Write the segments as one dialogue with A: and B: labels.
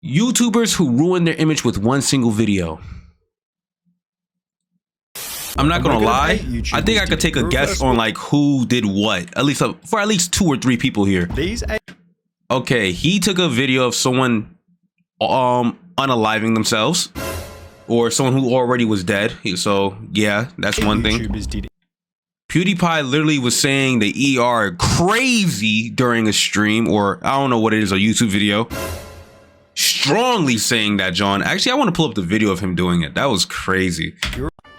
A: YouTubers who ruin their image with one single video. I'm not gonna lie, I think I could take a guess on like who did what, at least for at least 2 or 3 people here. Okay, he took a video of someone unaliving themselves, or someone who already was dead. So yeah, that's one thing. PewDiePie literally was saying the ER crazy during a stream, or I don't know what it is, a YouTube video. Strongly saying that, John. Actually, I want to pull up the video of him doing it. That was crazy.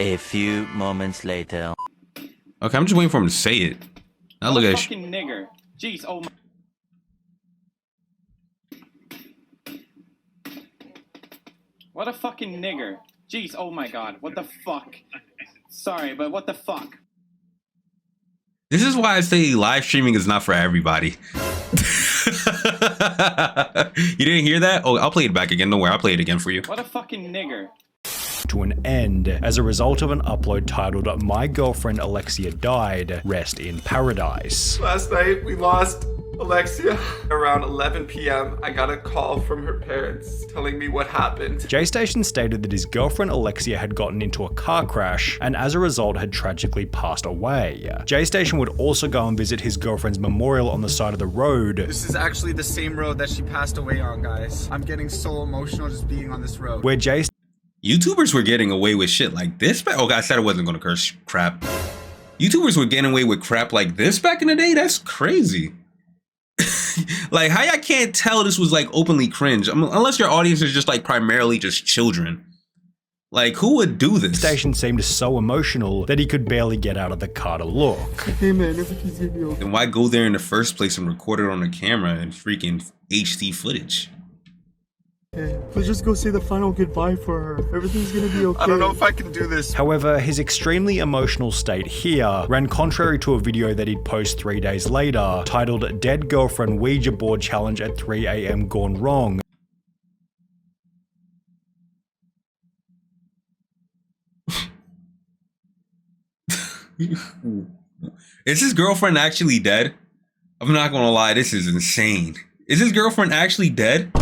B: A few moments later.
A: Okay, I'm just waiting for him to say it. Now look at
C: fucking nigger. Jeez, oh my. What a fucking nigger. Jeez, oh my god. What the fuck? Sorry, but what the fuck?
A: This is why I say live streaming is not for everybody. You didn't hear that? Oh, I'll play it back again. Don't worry, I'll play it again for you.
C: What a fucking nigger.
D: To an end as a result of an upload titled "My Girlfriend Alexia Died, Rest in Paradise."
E: Last night we lost Alexia. Around 11 p.m. I got a call from her parents telling me what happened.
D: JStation stated that his girlfriend Alexia had gotten into a car crash and as a result had tragically passed away. JStation would also go and visit his girlfriend's memorial on the side of the road.
E: This is actually the same road that she passed away on, guys. I'm getting so emotional just being on this road.
D: Where
A: YouTubers were getting away with shit like this. Oh, I said I wasn't gonna curse crap. YouTubers were getting away with crap like this back in the day. That's crazy. Like, how y'all can't tell this was like openly cringe? I mean, unless your audience is just like primarily just children. Like, who would do this?
D: Station seemed so emotional that he could barely get out of the car to look.
E: Hey man, everything's gonna be okay.
A: Then why go there in the first place and record it on the camera and freaking HD footage?
F: Let's just go say the final goodbye for her. Everything's gonna be okay.
E: I don't know if I can do this.
D: However, his extremely emotional state here ran contrary to a video that he'd post 3 days later, titled "Dead Girlfriend Ouija Board Challenge at 3 AM Gone Wrong."
A: Is his girlfriend actually dead? I'm not gonna lie, this is insane. Is his girlfriend actually dead?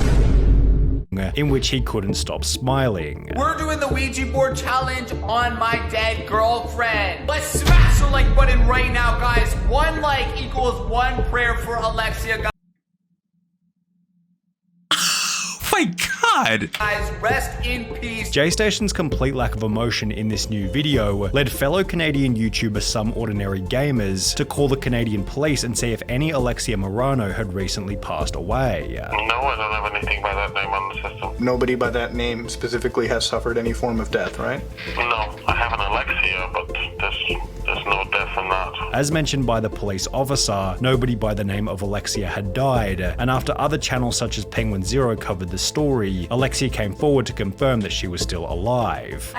D: In which he couldn't stop smiling.
G: We're doing the Ouija board challenge on my dead girlfriend. Let's smash the like button right now, guys. 1 like equals 1 prayer for Alexia, guys.
A: My God!
G: Guys, rest in peace.
D: JStation's complete lack of emotion in this new video led fellow Canadian YouTuber Some Ordinary Gamers to call the Canadian police and see if any Alexia Morano had recently passed away.
H: No, I don't have anything by that name on the system.
F: Nobody by that name specifically has suffered any form of death, right?
H: No, I have an Alexia, but there's no death in that.
D: As mentioned by the police officer, nobody by the name of Alexia had died, and after other channels such as Penguin Zero covered the story, Alexia came forward to confirm that she was still alive.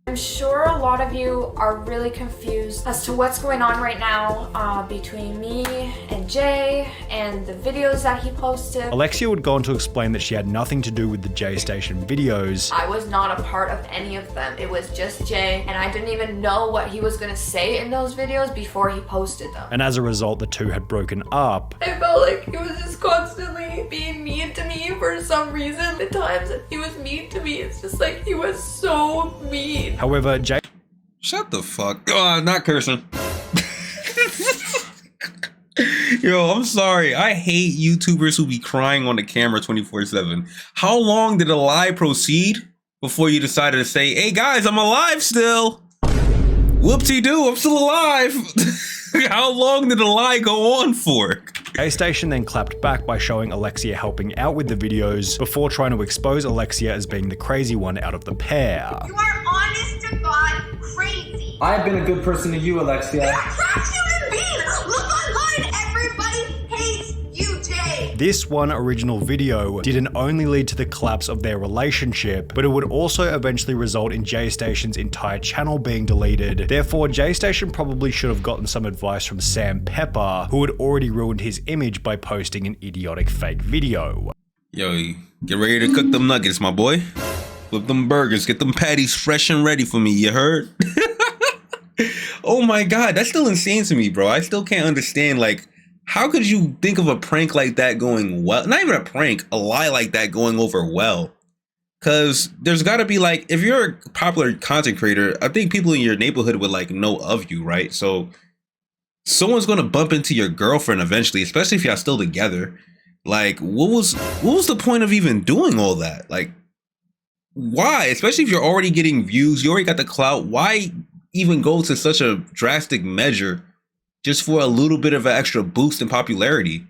I: I'm sure a lot of you are really confused as to what's going on right now between me and Jay and the videos that he posted.
D: Alexia would go on to explain that she had nothing to do with the JStation videos.
I: I was not a part of any of them. It was just Jay, and I didn't even know what he was gonna say in those videos before he posted them.
D: And as a result, the two had broken up.
I: I felt like he was just constantly being mean to me for some reason. The times that he was mean to me, it's just like he was so mean.
D: However,
A: Shut the fuck. Oh, not cursing. Yo, I'm sorry. I hate YouTubers who be crying on the camera 24/7. How long did a lie proceed before you decided to say, hey guys, I'm alive still? Whoopsie-doo, I'm still alive. How long did the lie go on for?
D: JStation then clapped back by showing Alexia helping out with the videos before trying to expose Alexia as being the crazy one out of the pair.
J: You are honest to God crazy.
K: I've been a good person to you, Alexia.
J: You're a trash human being. Look online. Everybody hates you, Jay.
D: This one original video didn't only lead to the collapse of their relationship, but it would also eventually result in JStation's entire channel being deleted. Therefore, JStation probably should have gotten some advice from Sam Pepper, who had already ruined his image by posting an idiotic fake video.
A: Yo, get ready to cook them nuggets, my boy. Flip them burgers, get them patties fresh and ready for me, you heard? Oh my God, that's still insane to me, bro. I still can't understand, like, how could you think of a prank like that going well? Not even a prank, a lie like that going over well. Cause there's gotta be like, if you're a popular content creator, I think people in your neighborhood would like know of you, right? So someone's gonna bump into your girlfriend eventually, especially if y'all still together. Like, what was the point of even doing all that? Like, why? Especially if you're already getting views, you already got the clout. Why even go to such a drastic measure just for a little bit of an extra boost in popularity?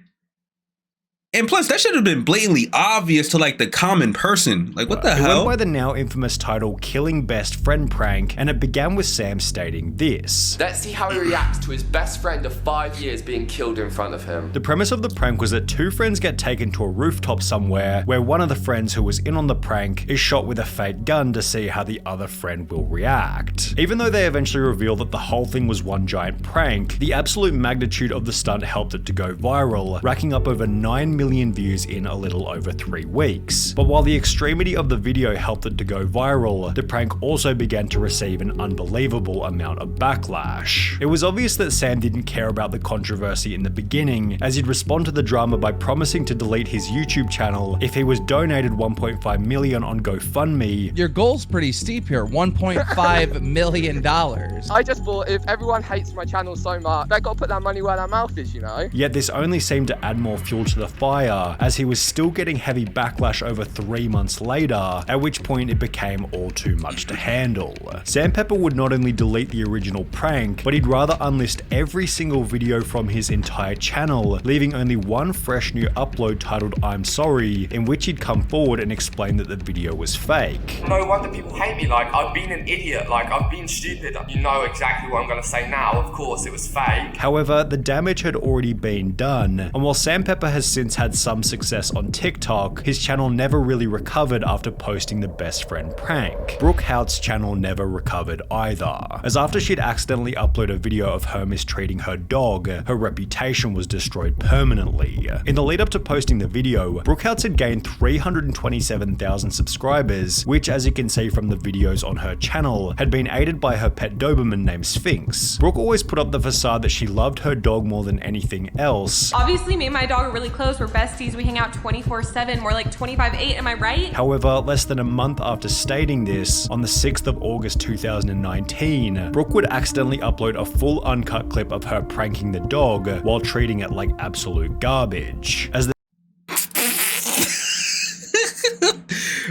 A: And plus, that should have been blatantly obvious to like the common person. Like, what the hell?
D: It went by the now infamous title Killing Best Friend Prank, and it began with Sam stating this.
L: Let's see how he reacts to his best friend of 5 years being killed in front of him.
D: The premise of the prank was that two friends get taken to a rooftop somewhere where one of the friends who was in on the prank is shot with a fake gun to see how the other friend will react. Even though they eventually reveal that the whole thing was one giant prank, the absolute magnitude of the stunt helped it to go viral, racking up over 9 million views in a little over 3 weeks. But while the extremity of the video helped it to go viral, the prank also began to receive an unbelievable amount of backlash. It was obvious that Sam didn't care about the controversy in the beginning, as he'd respond to the drama by promising to delete his YouTube channel if he was donated 1.5 million on GoFundMe.
M: Your goal's pretty steep here, $1.5 million.
L: I just thought if everyone hates my channel so much, they gotta put that money where their mouth is, you know?
D: Yet this only seemed to add more fuel to the fire, as he was still getting heavy backlash over 3 months later, at which point it became all too much to handle. Sam Pepper would not only delete the original prank, but he'd rather unlist every single video from his entire channel, leaving only one fresh new upload titled I'm Sorry, in which he'd come forward and explain that the video was fake.
L: No wonder people hate me, like, I've been an idiot, like, I've been stupid. You know exactly what I'm gonna say now, of course, it was fake.
D: However, the damage had already been done, and while Sam Pepper has since had some success on TikTok, his channel never really recovered after posting the best friend prank. Brooke Hout's channel never recovered either, as after she'd accidentally uploaded a video of her mistreating her dog, her reputation was destroyed permanently. In the lead up to posting the video, Brooke Houts had gained 327,000 subscribers, which, as you can see from the videos on her channel, had been aided by her pet Doberman named Sphinx. Brooke always put up the facade that she loved her dog more than anything else.
N: Obviously, me and my dog are really close. We're besties. We hang out 24/7. We're like 25/8. Am I right?
D: However, less than a month after stating this, on the 6th of August 2019, Brooke would accidentally upload a full uncut clip of her pranking the dog while treating it like absolute garbage. As the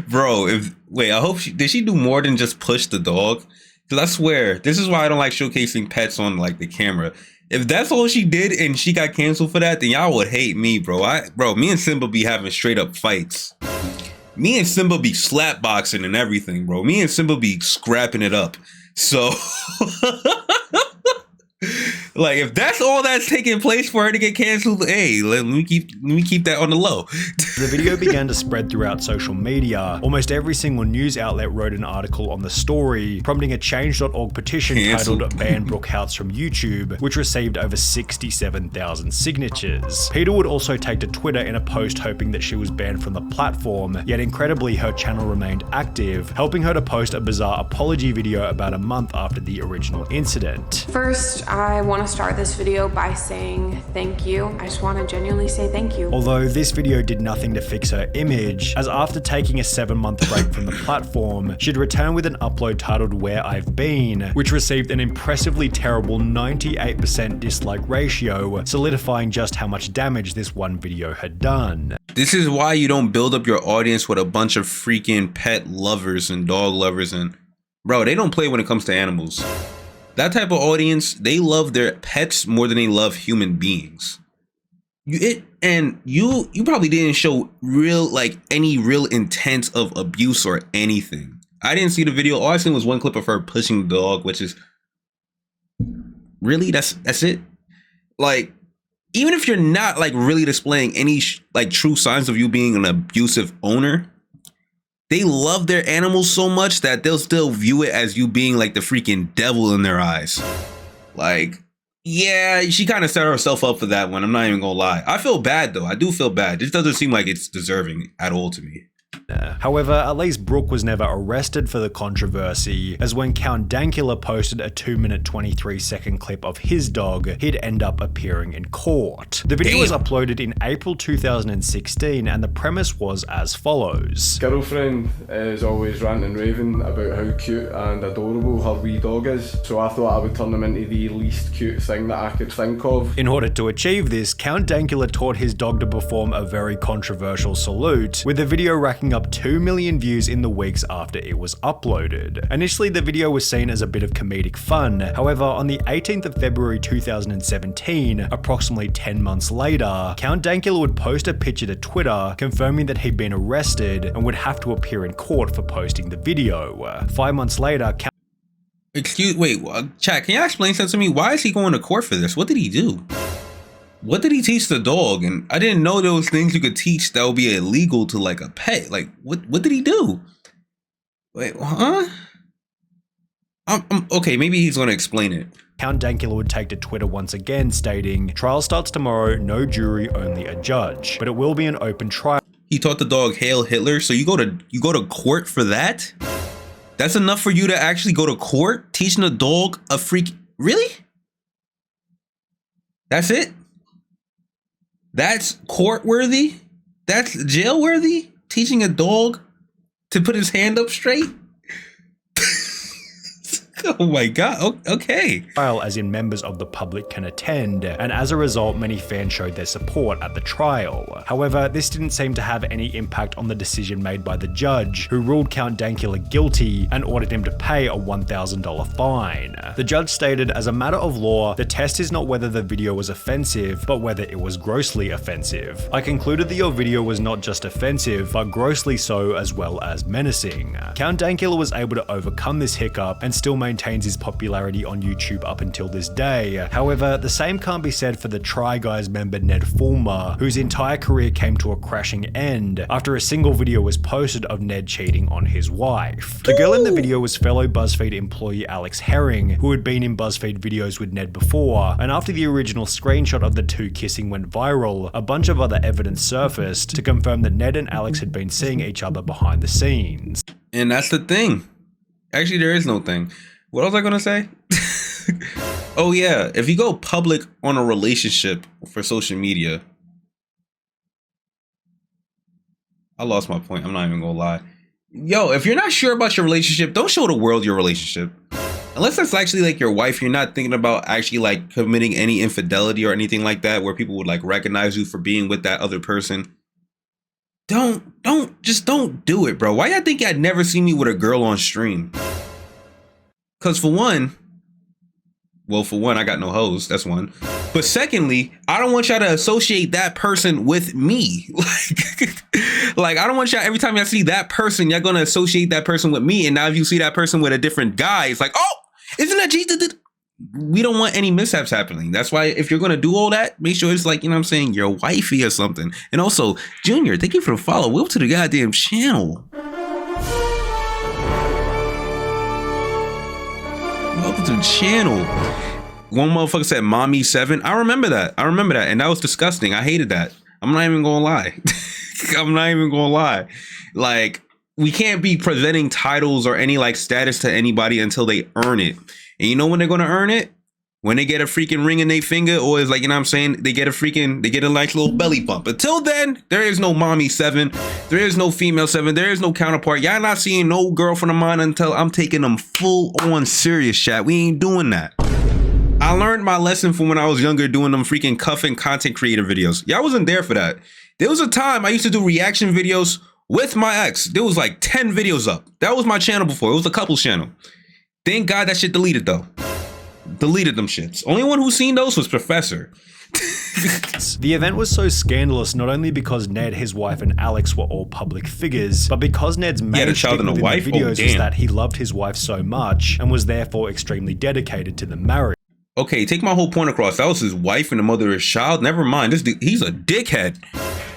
A: Bro, I hope did she do more than just push the dog? Because I swear, this is why I don't like showcasing pets on like the camera. If that's all she did and she got canceled for that, then y'all would hate me, bro. Me and Simba be having straight up fights. Me and Simba be slap boxing and everything, bro. Me and Simba be scrapping it up. So like, if that's all that's taking place for her to get canceled, hey, let me keep that on the low.
D: The video began to spread throughout social media. Almost every single news outlet wrote an article on the story, prompting a change.org petition titled Ban Brooke Houts from YouTube, which received over 67,000 signatures. Peter would also take to Twitter in a post hoping that she was banned from the platform, yet incredibly her channel remained active, helping her to post a bizarre apology video about a month after the original incident.
N: First, I want to start this video by saying thank you. I just want to genuinely say thank you.
D: Although this video did nothing to fix her image, as after taking a 7-month break from the platform, she'd return with an upload titled Where I've Been, which received an impressively terrible 98% dislike ratio, solidifying just how much damage this one video had done.
A: This is why you don't build up your audience with a bunch of freaking pet lovers and dog lovers, and bro, they don't play when it comes to animals. That type of audience, they love their pets more than they love human beings. You probably didn't show any real intent of abuse or anything. I didn't see the video. All I seen was one clip of her pushing the dog, which is really that's it. Like, even if you're not like really displaying any true signs of you being an abusive owner, they love their animals so much that they'll still view it as you being like the freaking devil in their eyes. Like, yeah, she kind of set herself up for that one. I'm not even gonna lie. I feel bad though. I do feel bad. This doesn't seem like it's deserving at all to me.
D: However, at least Brooke was never arrested for the controversy, as when Count Dankula posted a 2-minute 23-second clip of his dog, he'd end up appearing in court. The video was uploaded in April 2016, and the premise was as follows.
K: Girlfriend is always ranting and raving about how cute and adorable her wee dog is, so I thought I would turn him into the least cute thing that I could think of.
D: In order to achieve this, Count Dankula taught his dog to perform a very controversial salute, with the video racking up 2 million views in the weeks after it was uploaded. Initially, the video was seen as a bit of comedic fun. However, on the 18th of February 2017, approximately 10 months later, Count Dankula would post a picture to Twitter confirming that he'd been arrested and would have to appear in court for posting the video. 5 months later,
A: Wait, chat, can you explain something to me? Why is he going to court for this? What did he do? What did he teach the dog? And I didn't know there was things you could teach that would be illegal to like a pet. Like, what did he do? Wait, huh? Okay, maybe he's going to explain it.
D: Count Dankula would take to Twitter once again, stating, "Trial starts tomorrow, no jury, only a judge. But it will be an open trial."
A: He taught the dog Hail Hitler, so you go to court for that? That's enough for you to actually go to court? Teaching a dog a freak... Really? That's it? That's court worthy? That's jail worthy? Teaching a dog to put his hand up straight? Oh my god, okay.
D: Trial as in members of the public can attend, and as a result, many fans showed their support at the trial. However, this didn't seem to have any impact on the decision made by the judge, who ruled Count Dankula guilty and ordered him to pay a $1,000 fine. The judge stated, "As a matter of law, the test is not whether the video was offensive, but whether it was grossly offensive. I concluded that your video was not just offensive, but grossly so as well as menacing." Count Dankula was able to overcome this hiccup and still maintains his popularity on YouTube up until this day. However, the same can't be said for the Try Guys member Ned Fulmer, whose entire career came to a crashing end after a single video was posted of Ned cheating on his wife. The girl in the video was fellow BuzzFeed employee Alex Herring, who had been in BuzzFeed videos with Ned before, and after the original screenshot of the two kissing went viral, a bunch of other evidence surfaced to confirm that Ned and Alex had been seeing each other behind the scenes.
A: And that's the thing. Actually, there is no thing. What was I gonna say? Oh yeah, if you go public on a relationship for social media, I lost my point. I'm not even gonna lie. Yo, if you're not sure about your relationship, don't show the world your relationship. Unless that's actually like your wife, you're not thinking about actually like committing any infidelity or anything like that, where people would like recognize you for being with that other person. Just don't do it, bro. Why y'all think y'all never see me with a girl on stream? Cause for one, I got no hoes, that's one. But secondly, I don't want y'all to associate that person with me. Like I don't want y'all, every time y'all see that person, y'all gonna associate that person with me. And now if you see that person with a different guy, it's like, oh, isn't that Jesus? We don't want any mishaps happening. That's why if you're gonna do all that, make sure it's like, you know what I'm saying, your wifey or something. And also, Junior, thank you for the follow. Welcome to the goddamn channel. Welcome to the channel. One motherfucker said mommy 7. I remember that. And that was disgusting. I hated that. I'm not even gonna lie. I'm not even gonna lie. Like, we can't be presenting titles or any like status to anybody until they earn it. And you know when they're gonna earn it? When they get a freaking ring in their finger, or is like, you know what I'm saying, they get a nice little belly bump. Until then, there is no mommy 7. There is no female 7. There is no counterpart. Y'all not seeing no girlfriend of mine until I'm taking them full on serious, chat. We ain't doing that. I learned my lesson from when I was younger doing them freaking cuffing content creator videos. Y'all wasn't there for that. There was a time I used to do reaction videos with my ex. There was like 10 videos up. That was my channel before. It was a couples channel. Thank God that shit deleted though. Deleted them shits. Only one who seen those was Professor.
D: The event was so scandalous not only because Ned, his wife, and Alex were all public figures, but because Ned's main shtick within the videos was that he loved his wife so much and was therefore extremely dedicated to the marriage.
A: Okay, take my whole point across. That was his wife and the mother of his child. Never mind. He's a dickhead.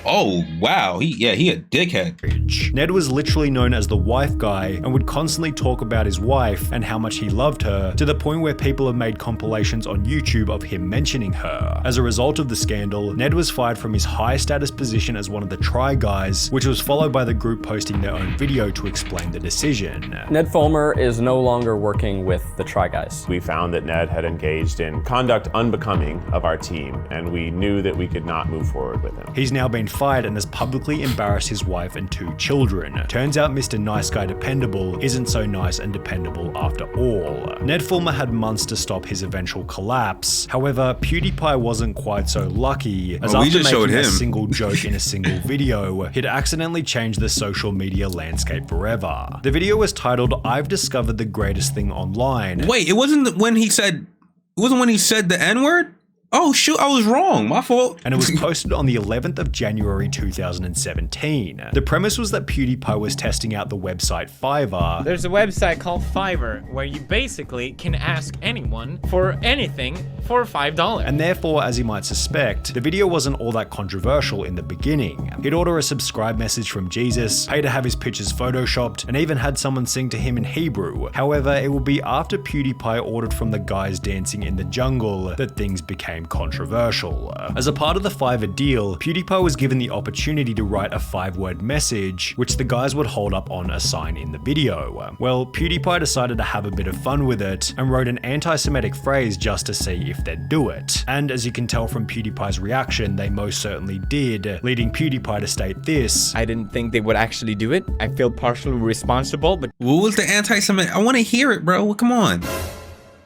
A: Oh, wow. He a dickhead.
D: Ned was literally known as the wife guy and would constantly talk about his wife and how much he loved her, to the point where people have made compilations on YouTube of him mentioning her. As a result of the scandal, Ned was fired from his high status position as one of the Try Guys, which was followed by the group posting their own video to explain the decision.
O: Ned Fulmer is no longer working with the Try Guys.
P: We found that Ned had engaged in conduct unbecoming of our team, and we knew that we could not move forward with him.
D: He's now been fired and has publicly embarrassed his wife and 2 children. Turns out Mr. Nice Guy Dependable isn't so nice and dependable after all. Ned Fulmer had months to stop his eventual collapse. However, PewDiePie wasn't quite so lucky, as after making a single joke in a single video, he'd accidentally changed the social media landscape forever. The video was titled, "I've discovered the greatest thing online."
A: Wait, it wasn't when he said the N-word? Oh shoot, I was wrong, my fault.
D: And it was posted on the 11th of January 2017. The premise was that PewDiePie was testing out the website Fiverr.
Q: There's a website called Fiverr where you basically can ask anyone for anything for $5.
D: And therefore, as you might suspect, the video wasn't all that controversial in the beginning. He'd order a subscribe message from Jesus, pay to have his pictures photoshopped, and even had someone sing to him in Hebrew. However, it would be after PewDiePie ordered from the guys dancing in the jungle that things became controversial. As a part of the Fiverr deal, PewDiePie was given the opportunity to write a 5-word message, which the guys would hold up on a sign in the video. Well, PewDiePie decided to have a bit of fun with it and wrote an anti-Semitic phrase just to see if they'd do it. And as you can tell from PewDiePie's reaction, they most certainly did, leading PewDiePie to state this:
Q: "I didn't think they would actually do it. I feel partially responsible, but..."
A: What was the anti-Semitic? I want to hear it, bro. Come on.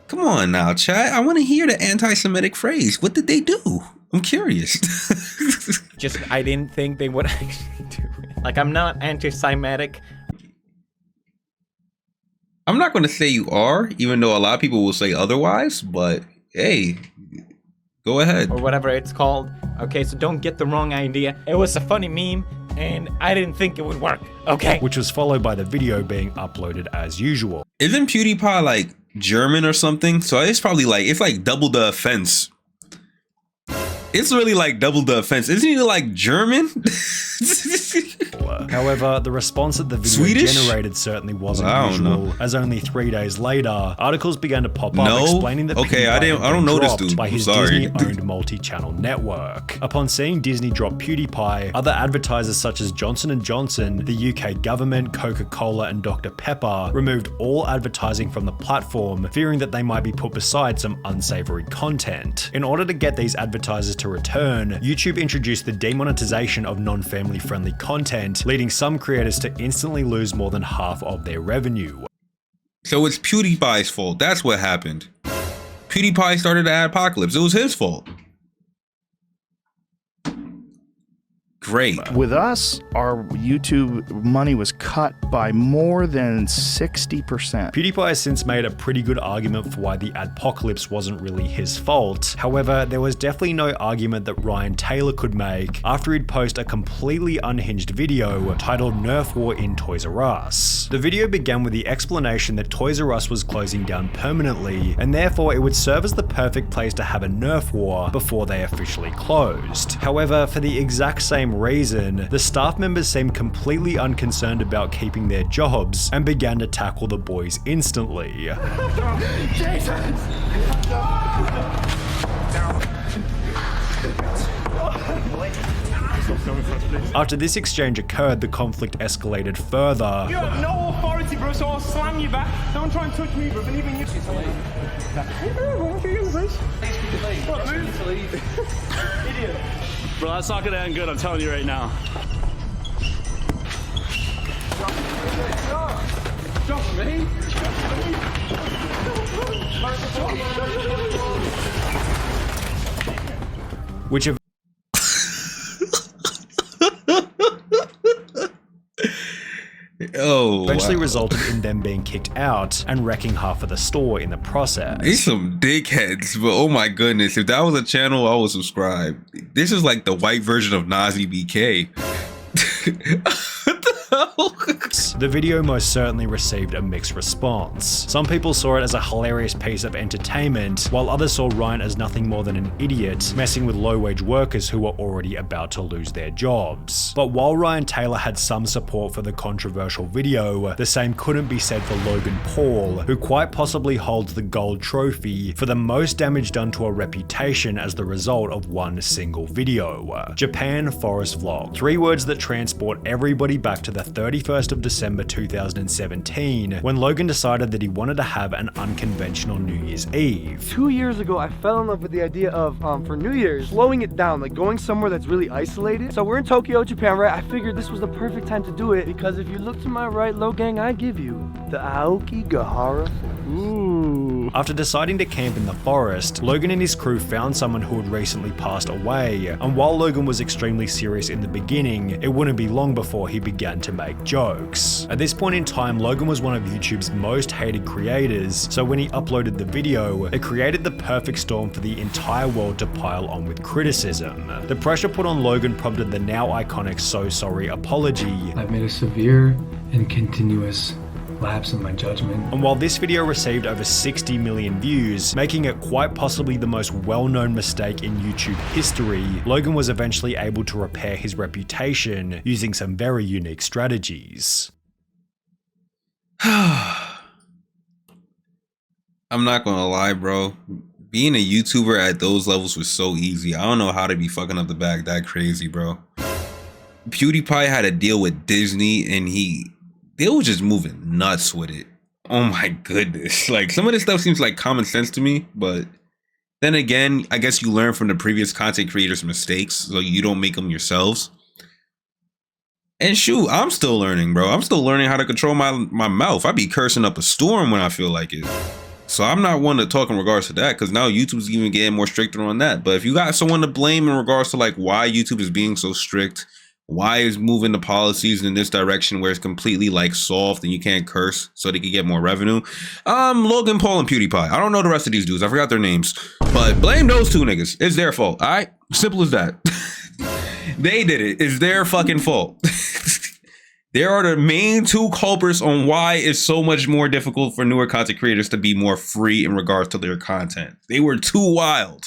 A: Come on now, chat. I want to hear the anti-Semitic phrase. What did they do? I'm curious.
Q: Just, I didn't think they would actually do it. Like, I'm not anti-Semitic.
A: I'm not going to say you are, even though a lot of people will say otherwise, but hey, go ahead.
Q: Or whatever it's called. Okay, so don't get the wrong idea. It was a funny meme, and I didn't think it would work. Okay.
D: Which was followed by the video being uploaded as usual.
A: Isn't PewDiePie like German or something? So it's probably like, it's like double the offense. It's really like double the offense. Isn't he like German?
D: However, the response that the video generated certainly wasn't usual, as only 3 days later, articles began to pop up explaining that PewDiePie
A: I don't know this dude.
D: by his Disney-owned multi-channel network. Upon seeing Disney drop PewDiePie, other advertisers such as Johnson & Johnson, the UK government, Coca-Cola, and Dr. Pepper removed all advertising from the platform, fearing that they might be put beside some unsavory content. In order to get these advertisers to return, YouTube introduced the demonetization of non-family friendly content, leading some creators to instantly lose more than half of their revenue.
A: So it's PewDiePie's fault. That's what happened. PewDiePie started the apocalypse. It was his fault. Great.
R: With us, our YouTube money was cut by more than 60%.
D: PewDiePie has since made a pretty good argument for why the adpocalypse wasn't really his fault. However, there was definitely no argument that Ryan Taylor could make after he'd post a completely unhinged video titled Nerf War in Toys R Us. The video began with the explanation that Toys R Us was closing down permanently, and therefore it would serve as the perfect place to have a Nerf War before they officially closed. However, for the exact same reason, the staff members seemed completely unconcerned about keeping their jobs and began to tackle the boys instantly. After this exchange occurred, the conflict escalated further.
F: You have no authority, bro, so I'll slam you back. Don't try and touch me, bro, and even you. Idiot.
S: Bro, that's not gonna end good, I'm telling you right now.
F: Jump me.
D: Which eventually resulted in them being kicked out and wrecking half of the store in the process.
A: These some dickheads, but oh my goodness, if that was a channel, I would subscribe. This is like the white version of Nazi BK.
D: The video most certainly received a mixed response. Some people saw it as a hilarious piece of entertainment, while others saw Ryan as nothing more than an idiot, messing with low-wage workers who were already about to lose their jobs. But while Ryan Taylor had some support for the controversial video, the same couldn't be said for Logan Paul, who quite possibly holds the gold trophy for the most damage done to a reputation as the result of one single video. Japan Forest Vlog. 3 words that transport everybody back to the 31st of December 2017, when Logan decided that he wanted to have an unconventional New Year's Eve.
F: 2 years ago, I fell in love with the idea of, for New Year's, slowing it down, like going somewhere that's really isolated. So we're in Tokyo, Japan, right? I figured this was the perfect time to do it, because if you look to my right, Logang, I give you the Aokigahara Forest. Ooh.
D: After deciding to camp in the forest, Logan and his crew found someone who had recently passed away, and while Logan was extremely serious in the beginning, it wouldn't be long before he began to make jokes. At this point in time, Logan was one of YouTube's most hated creators, so when he uploaded the video, it created the perfect storm for the entire world to pile on with criticism. The pressure put on Logan prompted the now iconic "So Sorry" apology.
T: I've made a severe and continuous lapse in my judgment.
D: And while this video received over 60 million views, making it quite possibly the most well-known mistake in YouTube history, Logan was eventually able to repair his reputation using some very unique strategies.
A: I'm not gonna lie, bro. Being a YouTuber at those levels was so easy. I don't know how to be fucking up the bag that crazy, bro. PewDiePie had a deal with Disney and they were just moving nuts with it. Oh my goodness. Like, some of this stuff seems like common sense to me, but then again, I guess you learn from the previous content creators' mistakes, so you don't make them yourselves. And shoot, I'm still learning, bro. I'm still learning how to control my mouth. I be cursing up a storm when I feel like it. So I'm not one to talk in regards to that, because now YouTube's even getting more stricter on that. But if you got someone to blame in regards to like why YouTube is being so strict, why is moving the policies in this direction where it's completely like soft and you can't curse so they can get more revenue? Logan Paul and PewDiePie. I don't know the rest of these dudes. I forgot their names. But blame those 2 niggas. It's their fault. All right? Simple as that. They did it. It's their fucking fault. They are the main 2 culprits on why it's so much more difficult for newer content creators to be more free in regards to their content. They were too wild.